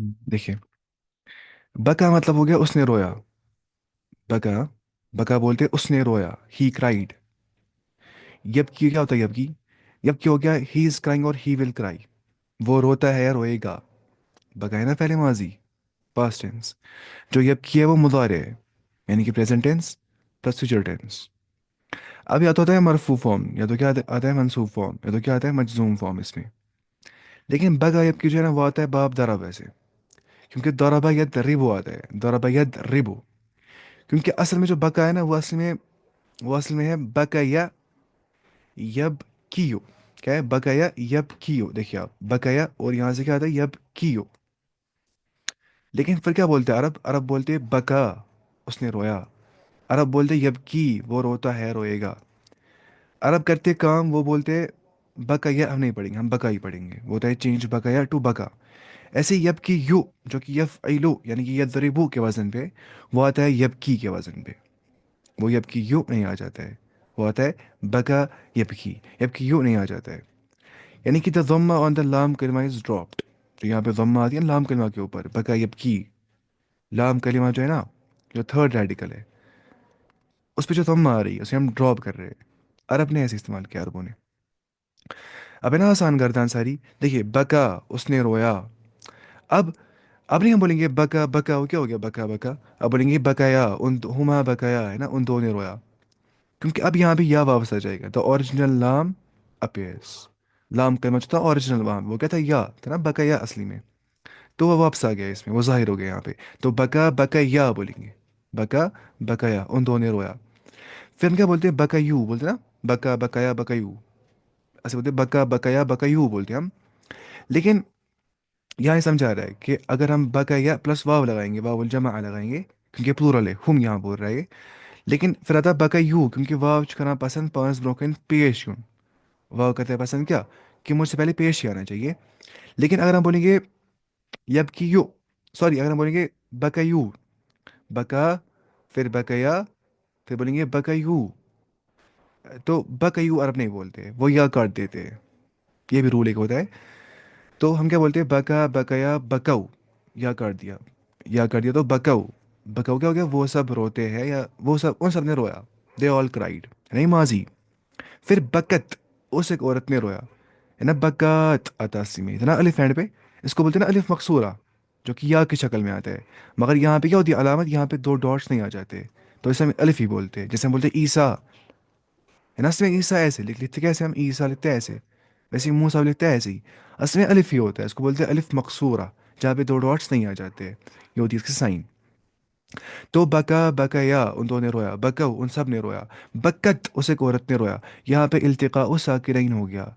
देखिए, बका मतलब हो गया उसने रोया। बका, बका बोलते उसने रोया, ही क्राइड। यबकी क्या होता है यबकी? यबकी हो गया ही इज क्राइंग और ही विल क्राई। वो रोता है या रोएगा। बका है ना पहले माजी, पास्ट टेंस। जो यबकी है वो मुदारे है, यानी कि present tense plus future tense. अब या तो होता है मरफू फॉर्म, या तो क्या आता है मंसूब फॉर्म, या तो क्या आता है मजजूम फॉर्म इसमें। लेकिन बगा यबकी जो है ना वो आता है बाप दरब ऐसे। क्योंकि दरबा यद रिबो आता है, दरबा यद रिबो। क्योंकि असल में जो बका है ना वो असल में है बकाया यब कियो। क्या है? बकाया यब कियो। देखिए आप, बकाया और यहाँ से क्या आता है यब कियो। लेकिन फिर क्या बोलते हैं अरब? अरब बोलते हैं बका, उसने रोया। अरब बोलते हैं यब की, वो रोता है रोएगा। अरब करते काम, वो बोलते हैं बकाया। हम नहीं पढ़ेंगे, हम बका ही पढ़ेंगे। वो होता है चेंज बकाया टू बका। ऐसे ही यब की यू, जो कि यफ इलू यानी कि यदरिबू के वजन पे, वो आता है यब की के वजन पे। वो यब की यू नहीं आ जाता है, वो आता है बका यबकी। यबकी यू नहीं आ जाता है। यानी कि द ज़म्मा ऑन द लाम कलिमा इज ड्रॉप्ड। तो यहाँ पे ज़म्मा आती है लाम कलिमा के ऊपर, बका यबकी। लाम कलिमा जो है ना, जो थर्ड रेडिकल है, उस पर जो ज़म्मा आ रही है उसे हम ड्रॉप कर रहे हैं। अरब ने ऐसे इस्तेमाल किया, अरबों ने। अब है ना आसान गर्दान सारी। देखिए, बका, उसने रोया। अब अब नहीं हम बोलेंगे बका बका, वो क्या हो गया बका बका। अब बोलेंगे बकाया उन हुमा बकाया, है ना, उन दो ने रोया। क्योंकि अब यहाँ भी या वापस आ जाएगा, द ओरिजिनल लाम अपेयर्स। लाम का मतलब था ओरिजिनल लाम, वो क्या था? या था ना, बकाया असली में। तो वो वापस आ गया इसमें, वो जाहिर हो गया यहाँ पे। तो बका बकाया बोलेंगे। बका बकाया, उन दो ने रोया। फिर हम क्या बोलते हैं? बकायू बोलते हैं ना, बका बकाया बकायू। ऐसे बोलते हैं बका बकाया बकायू बोलते हैं हम। लेकिन यहाँ ये समझा रहा है कि अगर हम बकाया प्लस वाव लगाएंगे, वावुल जमा लगाएंगे, क्योंकि प्लूरल है, हम यहाँ बोल रहे हैं। लेकिन फिर आता बकायू, क्योंकि वाव करना पसंद पांच ब्रोकन पेश यूं। वाव करते हैं पसंद क्या? कि मुझसे पहले पेश ही आना चाहिए। लेकिन अगर हम बोलेंगे यब की यू, सॉरी, अगर हम बोलेंगे बकायू, बका, फिर बकाया, फिर बोलेंगे बकायू, तो बकायू अरब नहीं बोलते, वो या काट देते हैं। ये भी रूल एक होता है। तो हम क्या बोलते हैं? बका बकाया बकाऊ, या काट दिया, या कर दिया तो बकाऊ। बकाऊ क्या हो गया? वो सब रोते हैं, या वो सब, उन सब ने रोया। दे ऑल क्राइड, नहीं माजी। फिर बकत, उस एक औरत ने रोया, है ना। बकत अतासी में है ना अलिफ एंड पे, इसको बोलते हैं ना अलिफ मकसूरा, जो कि या की शक्ल में आता है। मगर यहाँ पे क्या होती है अलामत? यहाँ पे दो डॉट्स नहीं आ जाते, तो इसे हम अलिफ ही बोलते हैं। जैसे हम बोलते हैं ईसा, है ना, इसमें ईसा ऐसे लिखते कैसे हम? ईसा लिखते हैं ऐसे, वैसे ही मूसा लिखते हैं ऐसे ही। असल में अलिफ ही होता है, इसको बोलते हैं अलिफ मकसूरा, जहाँ पे दो डॉट्स नहीं आ जाते। ये होती है इसकी साइन। तो बका बकाया, उन दो ने रोया। बकव, उन सब ने रोया। बकत, उस एक औरत ने रोया। यहाँ पे इल्तिका उस साकिरैन हो गया।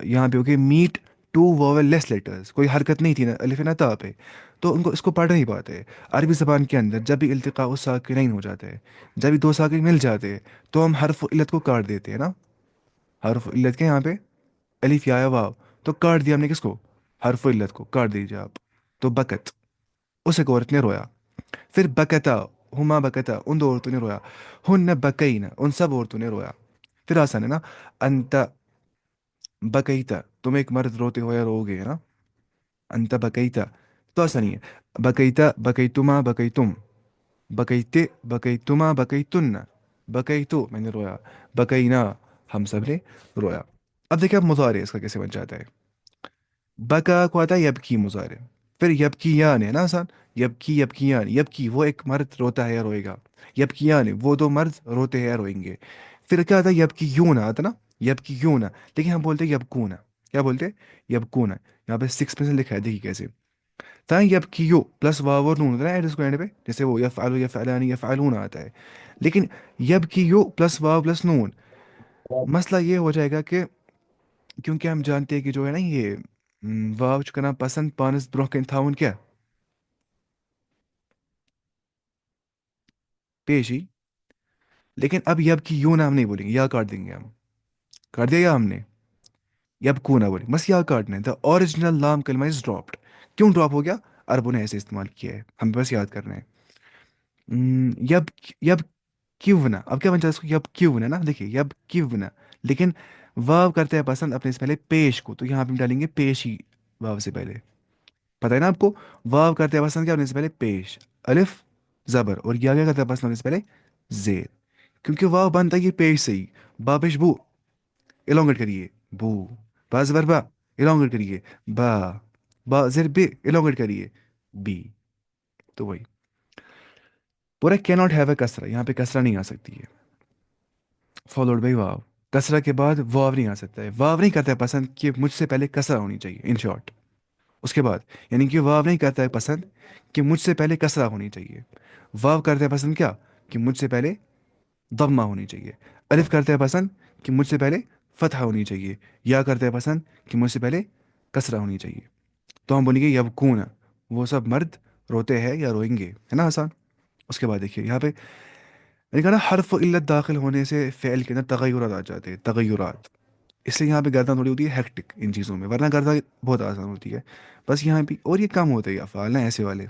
यहाँ पे हो गया meet to vowel less letters, कोई हरकत नहीं थी ना अलिफ ना ता पे। तो उनको इसको पढ़ नहीं पाते। अरबी ज़बान के अंदर जब भी इल्तिका उस साकिरैन हो जाते हैं, जब भी दो साकिर मिल जाते हैं, तो हम हर्फ इल्लत को काट देते हैं ना। हर्फ इल्लत के यहाँ पे अलिफ या वाव, तो काट दिया हमने किसको? हर्फ इल्लत को काट दीजिए आप। तो बकत, उस एक औरत ने रोया। फिर बकता, हुमा बकता, उन दो औरतों ने रोया। हुन बकईना, उन सब औरतों ने रोया। फिर आसान है ना। अंत बकईता, तुम एक मर्द रोते हुए रोगे, है ना। अंत बकईता, तो आसान ही है। बकईता बकईतुमा बकईतुम, बकईते बकईतुमा बकईतुन्ना, बकईतु, मैंने रोया, बकईना, हम सब ने रोया। अब देखिए अब मुजारे इसका कैसे बन जाता है। बका को आता है यबकी मुजारे। फिर यबकी यान है ना आसान। यबकी यबकी यान, यबकी वो एक मर्द रोता है या रोएगा। यबकी यान वो दो मर्द रोते हैं या रोएंगे। फिर क्या आता है? यबकी यूं ना आता ना, यबकी यूं ना। लेकिन हम बोलते हैं यबकूना। क्या बोलते हैं? यबकूना। यहाँ पे 6% लिखा है, देखिए कैसे। था यबकी यू प्लस वाव और नून होता है ना इसको एंड पे, जैसे वो यफ़अलु यफ़अलानी यफ़अलूना आता है। लेकिन यबकी यू प्लस वाव प्लस नून, मसला ये हो जाएगा कि क्योंकि हम जानते हैं कि जो है ना ये वाव करना पसंद पानस ब्रोकन था क्या? पेशी। लेकिन अब यब की यूं ना हम नहीं बोलेंगे, या काट देंगे हम। काट दिया या हमने? यब को ना बोलेंगे, बस या काटना है। द ओरिजिनल लाम कलमा इज ड्रॉप्ड। क्यों ड्रॉप हो गया? अरबों ने ऐसे इस्तेमाल किया है, हमें बस याद करना है। यब, यब क्यों ना, अब क्या बन जाता है इसको? यब क्यों ना, ना देखिए, यब क्यों ना। लेकिन वाव करते हैं पसंद अपने से पहले पेश को, तो यहाँ पे हम डालेंगे पेश ही वाव से पहले। پتہ ہے نا آپ کو. واو کرتے وسن کیا ہونے سے پہلے پیش, الف زبر, اور یہ کیا کرتا ہے وسن ہونے سے پہلے زیر, کیونکہ واو بنتا ہے یہ پیش سے ہی. با پیش بو, elongate کریے بو. با زبر با, elongate کریے با. با زیر بے, elongate کریے بی. تو وہی پورا کی ناٹ ہیو اے کسرہ, یہاں پہ کسرہ نہیں آ سکتی ہے, فالوڈ بائی واو. کسرہ کے بعد واو نہیں آ سکتا ہے. واو نہیں کرتا ہے پسند کہ مجھ سے پہلے کسرہ ہونی چاہیے, ان شارٹ. اس کے بعد یعنی کہ واو نہیں کرتا ہے پسند کہ مجھ سے پہلے کسرہ ہونی چاہیے. واو کرتا ہے پسند کیا, کہ مجھ سے پہلے ضمہ ہونی چاہیے. الف کرتا ہے پسند کہ مجھ سے پہلے فتح ہونی چاہیے. یا کرتا ہے پسند کہ مجھ سے پہلے کسرہ ہونی چاہیے. تو ہم بولیں گے یبکون, وہ سب مرد روتے ہیں یا روئیں گے, ہے نا آسان. اس کے بعد دیکھیے یہاں پہ میں نے کہا نا حرف علت داخل ہونے سے فعل کے اندر تغیرات آ جاتے ہیں, تغیرات. اس لیے یہاں پہ گردان تھوڑی ہوتی ہے ہیکٹک ان چیزوں میں, ورنہ گردان بہت آسان ہوتی ہے. بس یہاں پہ اور یہ کم ہوتے ہیں افعال نا ایسے والے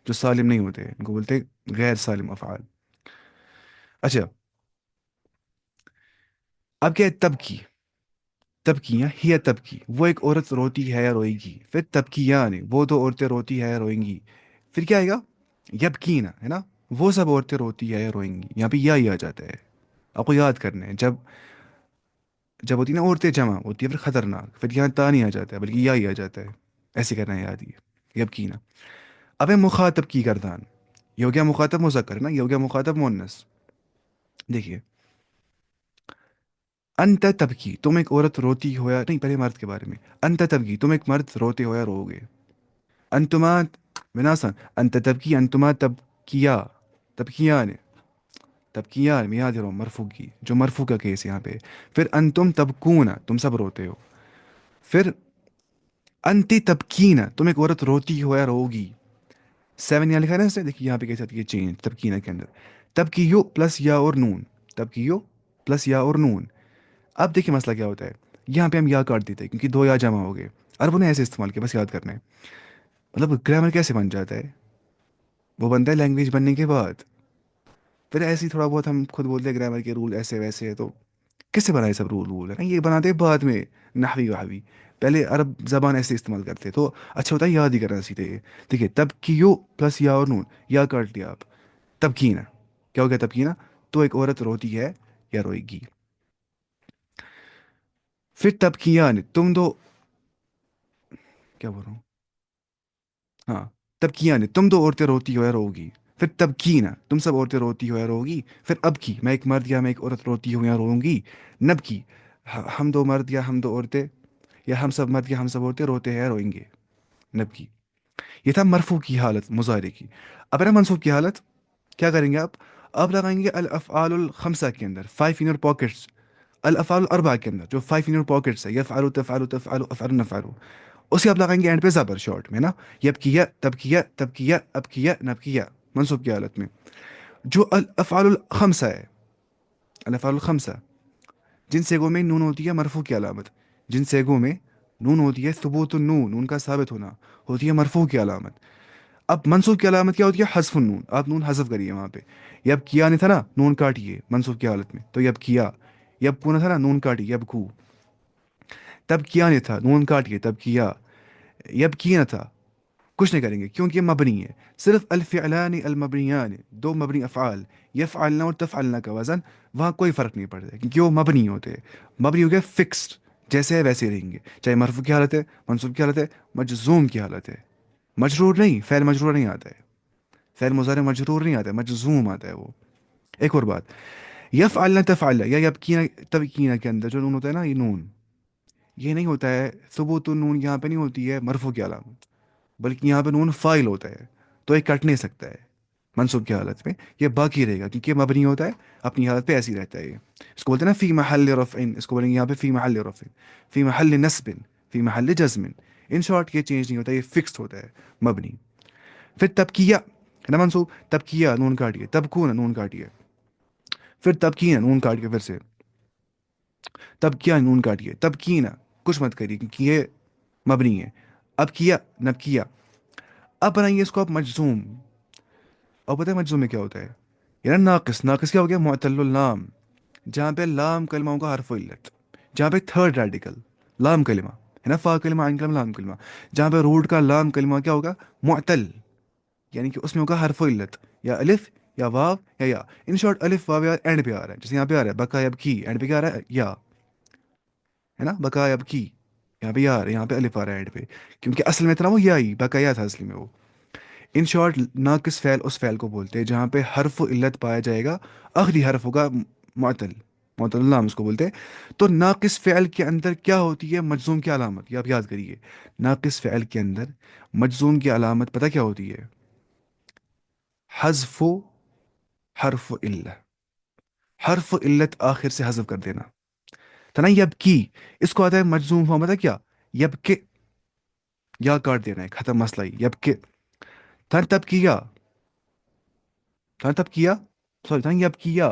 جو سالم نہیں ہوتے, ان کو بولتے ہیں غیر سالم افعال. اچھا, اب کیا ہے تبکی. تبکیاں ہی تبکی, وہ ایک عورت روتی ہے یا روئے گی. پھر تبکیان, وہ دو عورتیں روتی ہے یا روئیں گی. پھر کیا آئے گا, یبکین, ہے نا, وہ سب عورتیں روتی ہے یا روئیں گی. یہاں پہ یا ہی آ جاتا ہے. آپ کو یاد کرنا ہے, جب جب ہوتی ہے نا عورتیں جمع ہوتی ہے پھر خطرناک, پھر یہاں تا نہیں آ جاتا ہے بلکہ یا ہی آ جاتا ہے. ایسے کرنا ہے یاد, یہ یبکینا. اب ہے مخاطب کی گردان. یہ ہو گیا مخاطب مذکر نا, یہ ہو گیا مخاطب مؤنث. دیکھیے, انت تبکی, تم ایک عورت روتی ہو یا نہیں, پہلے مرد کے بارے میں. انت تبکی, تم ایک مرد روتے ہو یا رو گے. انتما بناسان, انت تبکی انتما تبکیا, تبکیان, تبکیان میں یاد رہو مرفوع کی, جو مرفوع کا کیس یہاں پہ. پھر انتم تبکون, تم سب روتے ہو. پھر انتی تبکینا, تم ایک عورت روتی ہو یا روگی. 7 یہاں لکھا ہے نا اسے, دیکھیے یہاں پہ کیسے آتی ہے چینج تبکینا کے اندر. تبکیو پلس یا اور نون, تبکیو پلس یا اور نون. اب دیکھیے مسئلہ کیا ہوتا ہے, یہاں پہ ہم یا کاٹ دیتے ہیں کیونکہ دو یا جمع ہو گئے. عربوں نے ایسے استعمال کیا, بس یاد کرنا ہے. مطلب گرامر کیسے بن جاتا ہے, وہ بنتا ہے لینگویج بننے کے بعد. پھر ایسے ہی تھوڑا بہت ہم خود بولتے ہیں گرامر کے رول ایسے ویسے ہے, تو کس سے بنائے سب رول ہے نا, یہ بناتے ہیں بعد میں نحوی وحوی. پہلے عرب زبان ایسے استعمال کرتے تو اچھا ہوتا ہے یاد ہی کرنا سیدھے. دیکھیے تب کیو پلس یا اور نون, یا کاٹ لیا آپ. تب کی نا, کیا ہو گیا تب کی نا, تو ایک عورت روتی ہے یا روئے گی. پھر تب کیا نے, تم دو, کیا بول رہا ہوں, ہاں, تب کیا نے, تم دو عورتیں روتی ہو یا رو گی. پھر تب کی نا, تم سب عورتیں روتی ہو یا رو گی. پھر اب کی, میں ایک مرد یا میں ایک عورت روتی ہوں یا روں گی. نب کی, ہم دو مرد یا ہم دو عورتیں, یا ہم سب مرد یا ہم سب عورتیں روتے ہیں یا روئیں گے. نب کی. یہ تھا مرفوع کی حالت مضارع کی. اب ہے نا منصوب کی حالت, کیا کریں گے آپ, آپ لگائیں گے الافعال الخمسہ کے اندر 5 ان یور پاکٹس. الافعال الاربعہ کے اندر جو 5 ان یور پاکٹس ہے, یفعلوا تفعلوا تفعلوا افعلوا نفعلوا, اسے آپ لگائیں گے اینڈ پہ زبر شارٹ میں نا. یب کیا, تب کیا, تب کیا, اب کیا, نب کیا, منصوب کی حالت میں. جو الافعال الخمسہ ہے, الافعال الخمسہ, جن سیگوں میں نون ہوتی ہے مرفوع کی علامت, جن سیگوں میں نون ہوتی ہے ثبوت النون, نون کا ثابت ہونا, ہوتی ہے مرفوع کی علامت. اب منصوب کی علامت کیا ہوتی ہے, حذف النون, آپ نون حذف کریے وہاں پہ. یب کیا نہیں تھا نا, نون کاٹیے منصوب کی حالت میں, تو یب کیا. یب کو نہ تھا نا, نون کاٹیے یب کو. تب کیا نہیں تھا, نون کاٹیے تب کیا. یب کی نہ تھا, کچھ نہیں کریں گے کیونکہ یہ مبنی ہے. صرف الفعلان المبنیان, دو مبنی افعال, یفعلنا اور تفعلنا کا وزن, وہاں کوئی فرق نہیں پڑتا کیونکہ وہ مبنی ہوتے ہیں. مبنی ہو گیا فکسڈ, جیسے ہے ویسے رہیں گے, چاہے مرفوع کی حالت ہے, منصوب کی حالت ہے, مجزوم کی حالت ہے. مجرور نہیں, فعل مجرور نہیں آتا ہے, فعل مضارع مجرور نہیں آتا ہے, مجزوم آتا ہے وہ. ایک اور بات, یفعلنا تفعلنا یا یبکینا تبکینا کے اندر جو نون ہوتا ہے نا, یہ نون, یہ نہیں ہوتا ہے ثبوت النون, یہاں پہ نہیں ہوتی ہے مرفوع کی علامت, بلکہ یہاں پہ نون فائل ہوتا ہے, تو یہ کٹ نہیں سکتا ہے منصوب کی حالت میں, یہ باقی رہے گا کیونکہ یہ مبنی ہوتا ہے, اپنی حالت پہ ایسی رہتا ہے یہ. اس کو بولتے ہیں نا فی محل رفع, اس کو بولیں گے یہاں پہ فی محل رفع, فی محل نصب, فی محل جزم. ان شارٹ یہ چینج نہیں ہوتا, یہ فکسڈ ہوتا ہے, مبنی. پھر تبکیہ ہے نا منصوب, تبکیہ نون کاٹیے, تبکون نون کاٹیے. پھر تبکین نون کاٹ کے پھر سے, تبکیہ نون کاٹیے, تبکین کچھ مت کریے کیونکہ یہ مبنی ہے. اب کیا, نب کیا. اب بنائیے اس کو آپ مجزوم. اور پتہ ہے مجزوم میں کیا ہوتا ہے, یہ نا ناقص, ناقص کیا ہو گیا, معتل اللام, جہاں پہ لام کلمہ کا حرف علت, جہاں پہ تھرڈ ریڈیکل لام کلمہ, ہے نا، فا کلمہ عین کلمہ لام کلمہ. جہاں پہ روٹ کا لام کلمہ کیا ہوگا؟ معتل، یعنی کہ اس میں ہوگا حرف علت، یا الف یا واو یا. ان شارٹ الف واو یا اینڈ پہ آ رہا ہے، جیسے یہاں پہ آ رہا ہے بکا یب کی، اینڈ پہ کیا آ رہا ہے؟ یا. ہے نا، بکا یب کی، یہاں پہ یا آ رہا ہے، یہاں پہ الف آ رہا ہے اینڈ پہ، کیونکہ اصل میں تھا نا وہ یا ہی، بکا یا تھا اصل میں وہ. ان شارٹ ناقص فعل اس فعل کو بولتے ہیں جہاں پہ حرف علت پایا جائے گا، آخری حرف ہوگا معتل، معتل اللام اس کو بولتے ہیں. تو ناقص فعل کے اندر کیا ہوتی ہے مجزوم کی علامت؟ یہ آپ یاد کریے. ناقص فعل کے اندر مجزوم کی علامت پتہ کیا ہوتی ہے؟ حذف حرف علت. حرف علت آخر سے حذف کر دینا تھا نا. یب کی، اس کو آتا ہے مجزوم ہوا مطلب کیا؟ یب کے، یا کاٹ دینا ہے، ختم مسئلہ ہی. یب کے تھا تب کیا، تھا تب کیا، سوری تھا یب کیا،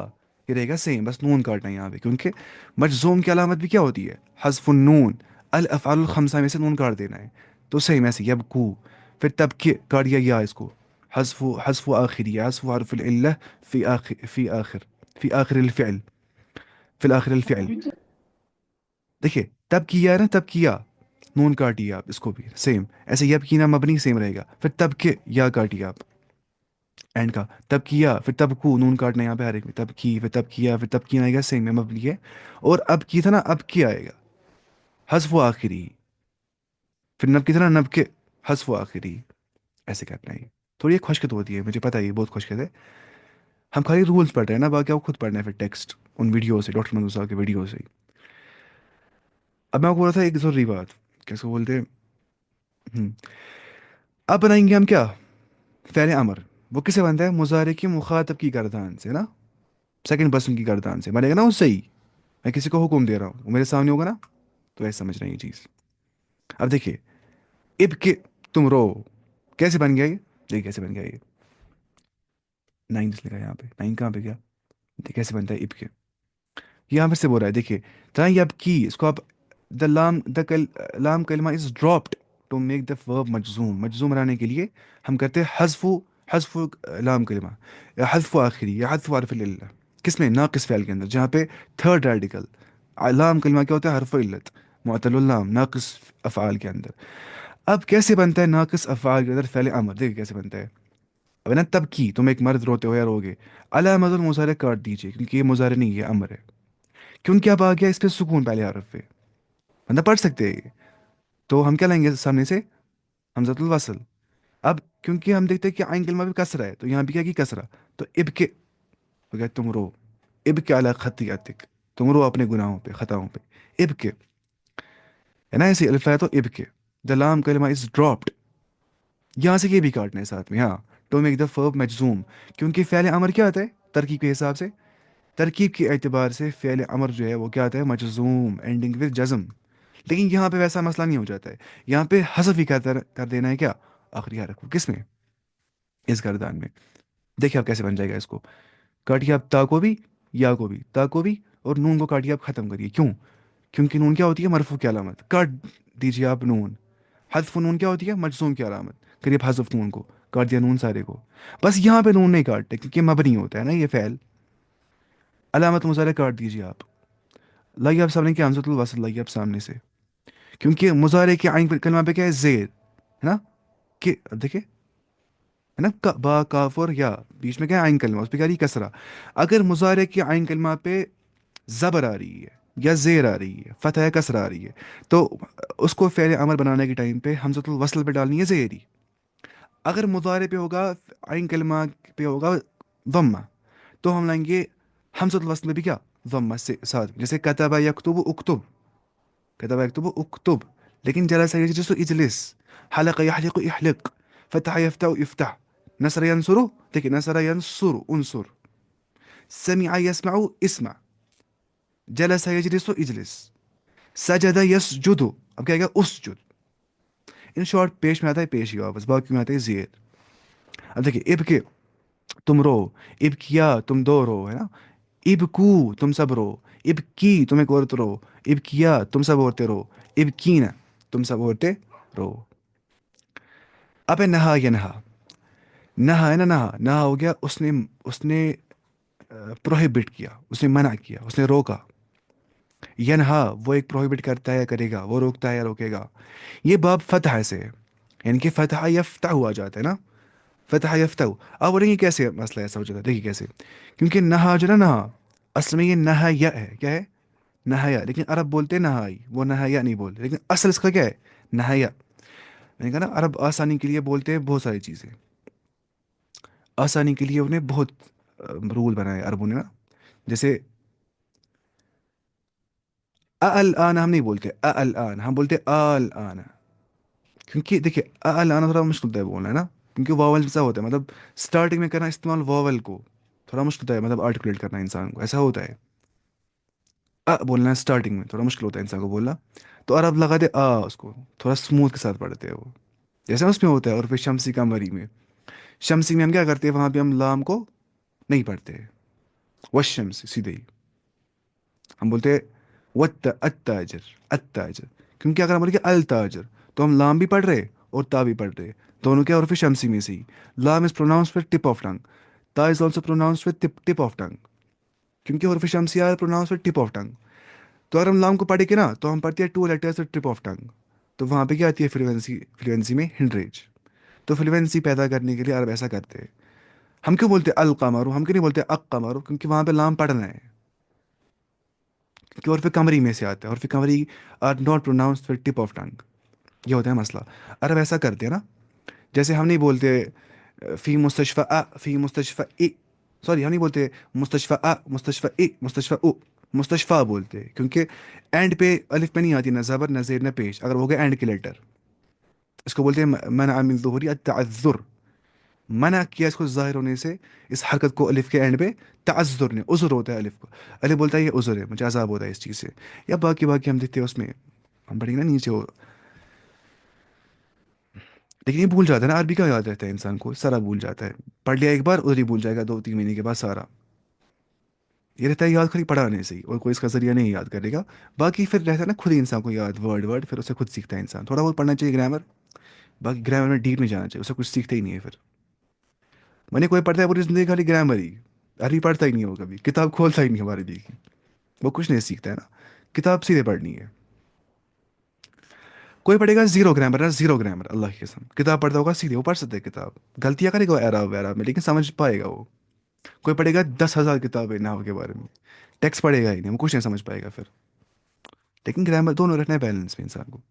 یہ رہے گا سیم، بس نون کاٹنا ہے یہاں پہ، کیونکہ مجزوم کی علامت بھی کیا ہوتی ہے؟ حذف النون. الافعال الخمسہ میں سے نون کاٹ دینا ہے. تو سیم ایسے یب کو، پھر تب کے کاٹ دیا یا اس کو، حذف آخری، حذف حرف العلہ فی آخر الفعل، فی الآخر الفعل. دیکھیے تب کیا ہے نا، تب کیا نون کاٹیے آپ اس کو بھی سیم ایسے. یب کی نا مبنی سیم رہے گا، پھر تب کے یا کاٹیے آپ اینڈ کا. تب کیا پھر تب کو نون کاٹنا یہاں پہ ہر ایک میں، تب کی پھر تب کیا پھر تب کی آئے گا سیم ہے مبنی ہے. اور اب کی تھا نا، اب کی آئے گا حذف و آخری، پھر نب کی تھا نا، نب کے حذف و آخری. ایسے کرنا ہے. تھوڑی یہ خشکت ہوتی ہے مجھے پتا ہے، یہ بہت خشکت ہے. ہم خالی رولس پڑھ رہے ہیں نا، باقی آپ خود پڑھنا ہے پھر ٹیکسٹ ان ویڈیو سے، ڈاکٹر منظور صاحب کے ویڈیو سے. اب میں آپ کو بول رہا تھا ایک ضروری بات، کیسے بولتے ہیں. ہم، اب بنائیں گے ہم کیا؟ فعل امر. وہ کسے بنتا ہے؟ مضارع کی مخاطب کی گردان سے نا، سیکنڈ پرسن کی گردان سے بنے گا نا اس سے ہی. میں کسی کو حکم دے رہا ہوں، وہ میرے سامنے ہوگا نا، تو ایسے سمجھ رہے ہیں یہ چیز. اب دیکھیے اب کے تم رو، کیسے بن گیا یہ؟ دیکھیے کیسے بن گیا یہ. نائن لکھا ہے یہاں پہ، نائن کہاں پہ گیا؟ دیکھیے کیسے بنتا ہے اب کے. یہاں پھر سے بول رہا ہے دیکھیے، ترائی اب کی، اس کو آپ دا لام لام کلمہ از ڈراپڈ ٹو میک دا ورب مجزوم. مجزوم بنانے کے لیے ہم کرتے ہیں حذف لام کلمہ، یا حذف آخری، یا حذف حرف العلہ. کس میں؟ ناقص فعل کے اندر، جہاں پہ تھرڈ ریڈیکل لام کلمہ کیا ہوتا ہے؟ حرف علت، معتل اللام، ناقص افعال کے اندر. اب کیسے بنتا ہے ناقص افعال کے اندر فعل امر؟ دیکھیے کیسے بنتا ہے. اب نا تب کی، تم ایک مرد روتے ہو یا روگے، علامت المضارع کاٹ دیجیے، کیونکہ یہ مضارع نہیں، یہ امر ہے. کیونکہ اب آ گیا اس پہ سکون پہلے حرف پہ، بندہ پڑھ سکتے ہیں یہ. تو ہم کیا لیں گے سامنے سے؟ حمزۃ الوصل. اب کیونکہ ہم دیکھتے ہیں کہ عین کلمہ بھی کسرہ ہے، تو یہاں بھی کیا کی کسرہ، تو اب کے ہو گیا تم رو. اب کے علی خطیئتک، تم رو اپنے گناہوں پہ، خطاؤں پہ. اب کے ہے نا، ایسے الف ہے تو اب کے. دا لام کلمہ از ڈراپڈ، یہاں سے یہ بھی کاٹنا ہے ساتھ میں، ہاں. ٹو میک دا فرب مجزوم، کیونکہ فعل امر کیا آتا ہے ترکیب کے حساب سے؟ ترکیب کے اعتبار سے فعل امر جو ہے وہ کیا آتا ہے؟ مجزوم، اینڈنگ ود جزم. لیکن یہاں پہ ویسا مسئلہ نہیں ہو جاتا ہے، یہاں پہ حذف ہی کر دینا ہے کیا؟ آخری حرف کو. کس میں؟ اس گردان میں. دیکھیے آپ کیسے بن جائے گا اس کو. کاٹیے آپ تا کو بھی، یا کو بھی، تا کو بھی، اور نون کو کاٹیے آپ ختم کریے. کیوں؟ کیونکہ نون کیا ہوتی ہے؟ مرفوع کی علامت. کاٹ دیجیے آپ نون. حذف نون کیا ہوتی ہے؟ مجزوم کی علامت. کریے حذف نون کو، کاٹ دیا نون سارے کو. بس یہاں پہ نون نہیں کاٹتے کیونکہ مبنی ہوتا ہے نا یہ فعل. علامت مظاہرہ کاٹ دیجیے آپ. لائیے آپ سامنے کیا؟ حمزۃ الوصل لائیے آپ سامنے سے، کیونکہ مظاہرے کے عین کلمہ پہ کیا ہے؟ زیر ہے نا. کہ دیکھیں ہے نا، با کاف اور یا، بیچ میں کیا ہے؟ عین کلمہ، اس پہ کیا رہی؟ کسرہ. اگر مظاہرے کے عین کلمہ پہ زبر آ رہی ہے، یا زیر آ رہی ہے، فتح یا کسرہ آ رہی ہے، تو اس کو فعل امر بنانے کے ٹائم پہ حمزۃ الوصل پہ ڈالنی ہے زیری. اگر مضارع پہ ہوگا، عین کلمہ پہ ہوگا ضمہ، تو ہم لائیں گے حمزۃ الوصل میں بھی کیا؟ ضمہ سے ساتھ، جیسے کتب یکتب اکتب، کتب یکتب اکتب. لیکن جلس یجلس اجلس، حلق یحلق احلق، فتح یفتح افتح، نصر ینصر، دیکھیں نصر ینصر انصر، سمع یسمع اسمع، جلس یجلس اجلس، سجد یسجد، اب کیا گا؟ اسجد. ان شارٹ پیش میں آتا ہے پیش ہی واپس، باقی میں آتا ہے زیر. اب دیکھیے اب کے تم رو، اب کیا تم دو رو، ہے نا. اب کو تم سب رو، اب کی تم ایک عورت رو، اب کیا تم سب عورتیں رو، اب کی نا تم سب عورتیں رو. اب ہے نہا یا نہا. نہا ہے نا، نہا، نہا ہو گیا اس نے پروہیبٹ کیا، اس نے منع کیا، اس نے روکا. यनहा वो एक प्रोहिबिट करता है या करेगा, वो रोकता है या रोकेगा। ये बाब फतह से है, यानी कि फतह यफ्तह हुआ जाता है ना, फतह यफ्तह। अब बोलेंगे कैसे मसला ऐसा हो जाता है, देखिए कैसे। क्योंकि नहा जो ना, नहा असल में ये नहाया है, क्या है, नहाया। लेकिन अरब बोलते हैं नहाई, वो नहाया नहीं बोलते, लेकिन असल इसका क्या है, नहाया। मैंने कहा ना, अरब आसानी के लिए बोलते हैं बहुत सारी चीज़ें, आसानी के लिए उन्हें बहुत रूल बनाए अरबों ने ना। जैसे अल आन हम नहीं बोलते, अल आन हम बोलते अल आन। क्योंकि देखिए अल आना थोड़ा मुश्किल होता है बोलना है ना, क्योंकि वावल जैसा होता है, मतलब स्टार्टिंग में करना इस्तेमाल वावल को थोड़ा मुश्किल होता है, मतलब आर्टिकुलेट करना इंसान को, ऐसा होता है। बोलना स्टार्टिंग में थोड़ा मुश्किल होता है इंसान को बोलना। तो अरब लगा दे उसको, थोड़ा स्मूथ के साथ पढ़ते हैं वो, जैसे उसमें होता है। और फिर शमसी का मरी में, शमसी में हम क्या करते हैं, वहां पे हम लाम को नहीं पढ़ते, वशम्स सीधे ही हम बोलते हैं वत्त अत्ताजर, अत्ताजर। क्योंकि अगर हम बोले अल ताजर, तो हम लाम भी पढ़ रहे और ता भी पढ़ रहे, दोनों क्या, और फिर शमसी में से ही। लाम is pronounce with tip of tongue, ता is also pronounce with tip tip of tongue, क्योंकि हरफ शमसी are pronounce with tip of tongue. तो अगर हम लाम को पढ़ेंगे ना, तो हम पढ़ते हैं two letters tip of tongue, तो वहां पे क्या आती है, फ्लुएंसी, फ्लुएंसी में हिंड्रेज। तो फ्लुएंसी पैदा करने के लिए अरब ऐसा करते हैं। हम क्यों बोलते हैं अल कमरू, हम क्यों नहीं बोलते अक कमरू, क्योंकि वहां पे लाम पढ़ना है, क्योंकि और फिर कमरी में से आता है, और फिर कमरी are not pronounce with tip of tongue. ये होता है मसला। अरब ऐसा करते हैं ना, जैसे हम नहीं बोलते फी मुस्तशफा फी मुस्तशफा ए, सॉरी हम नहीं बोलते मुस्तशफा मुस्तशफा ए मुस्तशफा ओ, मुस्तशफा बोलते हैं, क्योंकि एंड पे अलिफ पे नहीं आती, ना ज़बर ना ज़ेर ना पेश, अगर हो गया एंड के लेटर। इसको बोलते हैं मना मिन ज़ुहूरी अत्तअज़्ज़ुर, मना किया इसको जाहिर होने से, इस हरकत को अलिफ के एंड पे, तअज़्ज़ुर ने, उज़र होता है अलिफ को, अलिफ बोलता है ये उज़र है, मुझे अजाब होता है इस चीज़ से। या बाकी बाकी हम देखते हैं उसमें, हम पढ़ेंगे ना नीचे वो। लेकिन ये भूल जाता है ना, अरबी का याद रहता है इंसान को, सारा भूल जाता है। पढ़ लिया एक बार, उधर ही भूल जाएगा 2-3 महीने के बाद सारा। ये रहता है याद खाली पढ़ाने से ही, और कोई इसका जरिया नहीं याद करेगा। बाकी फिर रहता है ना खुद ही इंसान को याद, वर्ड वर्ड फिर उसे खुद सीखता है इंसान, थोड़ा बहुत पढ़ना चाहिए ग्रामर। बाकी ग्रामर में डीप में जाना चाहिए, उसे कुछ सीखता ही नहीं है फिर। मैंने कोई पढ़ता है पूरी जिंदगी खाली ग्रामर ही, अरबी पढ़ता ही नहीं हो, कभी किताब खोलता ही नहीं हमारे दी की, वो कुछ नहीं सीखता है ना। किताब सीधे पढ़नी है। कोई पढ़ेगा जीरो ग्रामर ना, जीरो ग्रामर, अल्लाह की कसम, किताब पढ़ता होगा सीधे, वो पढ़ सकता है किताब, गलतियां करेगा एराब वैराब में, लेकिन समझ पाएगा वो। कोई पढ़ेगा 10,000 किताबें नाव के बारे में, टेक्स्ट पढ़ेगा ही नहीं, वो कुछ नहीं समझ पाएगा फिर। लेकिन ग्रामर दोनों रखना है बैलेंस में इंसान को।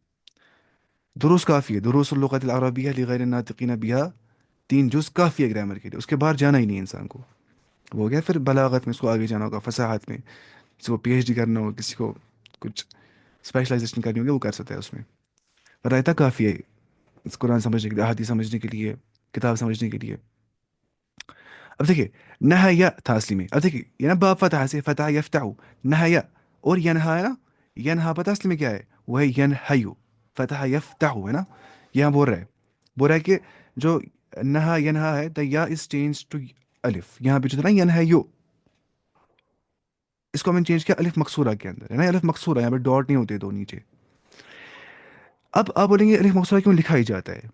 दुरुस्त काफ़ी है, दुरुस्त लुग़त अल अरबिय्या लिगैर नातिकीन बिहा, 3 जुज़ काफ़ी है ग्रामर के लिए, उसके बाहर जाना ही नहीं है इंसान को। वो हो गया फिर बलागत में, उसको आगे जाना होगा, फसाहत में, किसी को पीएचडी करना हो, किसी को कुछ स्पेशलाइजेशन करनी होगी, वो कर सकता है उसमें। रायता काफ़ी है इस कुरान समझने के लिए, अहादीस समझने के लिए, किताब समझने के लिए। अब देखिए, नहाया था असली में, अब देखिए ये ना बाप फतह से, फतह यफ्तहु, नहाया। और यनहा है ना, यनहा पता असली में क्या है, वो है यनहयु, फतह यफ्तहु है ना। यहाँ बोल रहा है कि जो नहा यनहा है, द या इज चेंज टू अलिफ, यहाँ पे जो था ना यनहयु, इसको हमने चेंज किया अलिफ मकसूरा के अंदर, है ना, अलिफ मकसूरा, यहाँ पे डॉट नहीं होते दो नीचे। अब आप बोलेंगे अलिफ मकसूरा क्यों लिखा ही जाता है,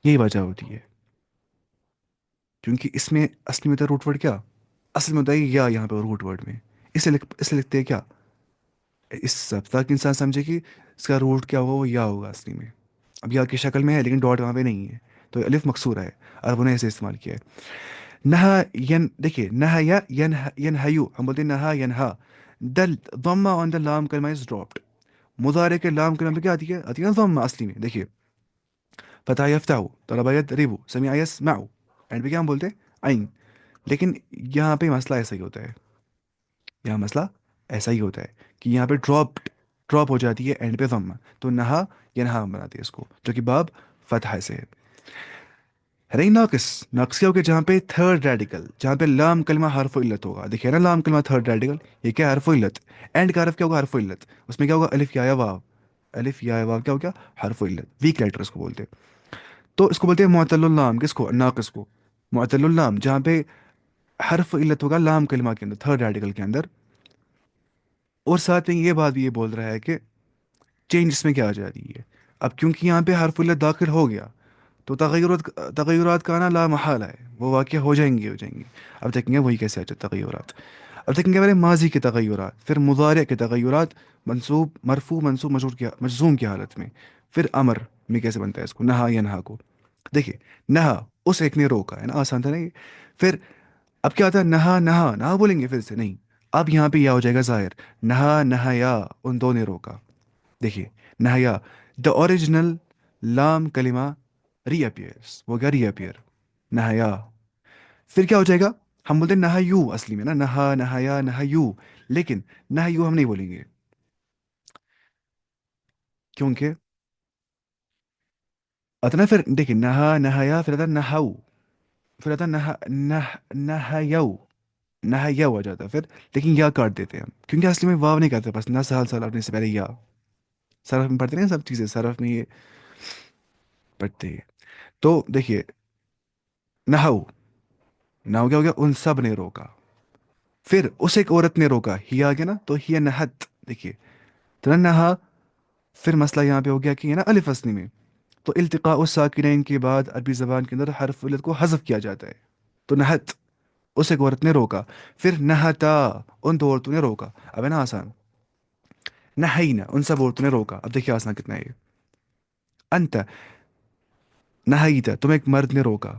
यही वजह होती है, क्योंकि इसमें असली में होता है रूट वर्ड क्या, असल में होता है या, यहाँ पे रूट वर्ड में, इसे लिखते हैं क्या, इस सब ताकि इंसान समझे कि इसका रूट क्या होगा, वो या होगा असली में। अब या की शक्ल में है, लेकिन डॉट वहाँ पे नहीं है, तो अलिफ मकसूरा है, अरबों ने ऐसे इस्तेमाल किया है। नहा यन, देखिए नहा या यन हयू, हम बोलते हैं नहा यनहा। द ضمة ऑन द लाम कलमा इज ड्रॉप्ड, मुजारे के लाम कलमा पे क्या आती है ना ضمة असली में, देखिए फतह यफ्तहु, तलबा यदरिबु, समिअ यसमअु, एंड पे क्या हम बोलते हैं आइन। लेकिन यहाँ पे मसला ऐसा ही होता है, यहाँ मसला ऐसा ही होता है कि यहाँ पे ड्रॉप हो जाती है एंड पे ज़म्मा, तो नहा या नहा हम बनाते हैं इसको, जो कि बाब फतह से है। रही नाकिस, नाकिस क्या हो गया, जहाँ पे थर्ड रेडिकल, जहाँ पे लाम कलमा हर्फ इल्लत होगा, देखिए ना लाम कलमा थर्ड रेडिकल, ये क्या है, हर्फ इल्लत। एंड का हर्फ क्या होगा, हर्फ इल्लत, उसमें क्या होगा, अलिफ या वाव, अलिफ या वाव क्या हो गया, हर्फ इल्लत, वीक लेटर इसको बोलते हैं। तो इसको बोलते हैं मुअत्तलुल लाम, किसको, नाकिस को, मुअत्तलुल लाम, जहाँ पे हर्फ इल्लत होगा लाम कलमा के अंदर, थर्ड रेडिकल के अंदर। और साथ में ये बात भी ये बोल रहा है कि चेंज इसमें क्या आ जा रही है। अब क्योंकि यहाँ पे हरफुल्ला दाखिल हो गया, तो तगयुरात का आना ला महल है, वो वाक़या हो जाएंगे, हो जाएंगे। अब देखेंगे वही कैसे आ जाए तगयुरात। اب دیکھیں گے پہلے ماضی کے تغیرات، پھر مضارع کے تغیرات، منصوب مرفوع منصوب مجرور کی مجزوم کی حالت میں، پھر امر میں کیسے بنتا ہے اس کو، نہا ینہا کو. دیکھیے نہا اس ایک نے روکا ہے نا، آسان تھا نا یہ. پھر اب کیا ہوتا ہے، نہا نہا نہا بولیں گے پھر سے نہیں. اب یہاں پہ یا ہو جائے گا ظاہر، نہا نہایا ان دو نے روکا. دیکھیے نہایا، دا اوریجنل لام کلمہ ری اپیئرس، وہ گیا ری اپیئر نہایا. پھر کیا ہو جائے گا، ہم بولتے ہیں نہا یو اصلی میں نا، نہا نہایا نہا یو، لیکن نہا یو ہم نہیں بولیں گے کیونکہ آتا نا. پھر دیکھیں نہا نہایا، پھر آتا نہاؤ، پھر آتا نہا نہایو، نہایو آ جاتا ہے پھر. لیکن یا کاٹ دیتے ہیں ہم کیونکہ اصلی میں واو نہیں کرتے، بس نہ سال سال اپنے سے پہلے یا. صرف میں پڑھتے ہیں نا سب چیزیں، صرف میں یہ پڑھتے ہیں. تو دیکھیے نہو، نہ ہو گیا ان سب نے روکا. پھر اس ایک عورت نے روکا، ہی آ گیا نا، تو ہی نہت. دیکھیے تو نہا، پھر مسئلہ یہاں پہ ہو گیا کہ ہے نا الف اصلی میں، تو التقاء الساکنین کے بعد عربی زبان کے اندر حرف علت کو حذف کیا جاتا ہے. تو نہت اس ایک عورت نے روکا. پھر نہتا ان دو عورتوں نے روکا. اب ہے نا آسان، نہینا ان سب عورتوں نے روکا. اب دیکھیے آسان کتنا ہے یہ. انت نہیتا تم ایک مرد نے روکا.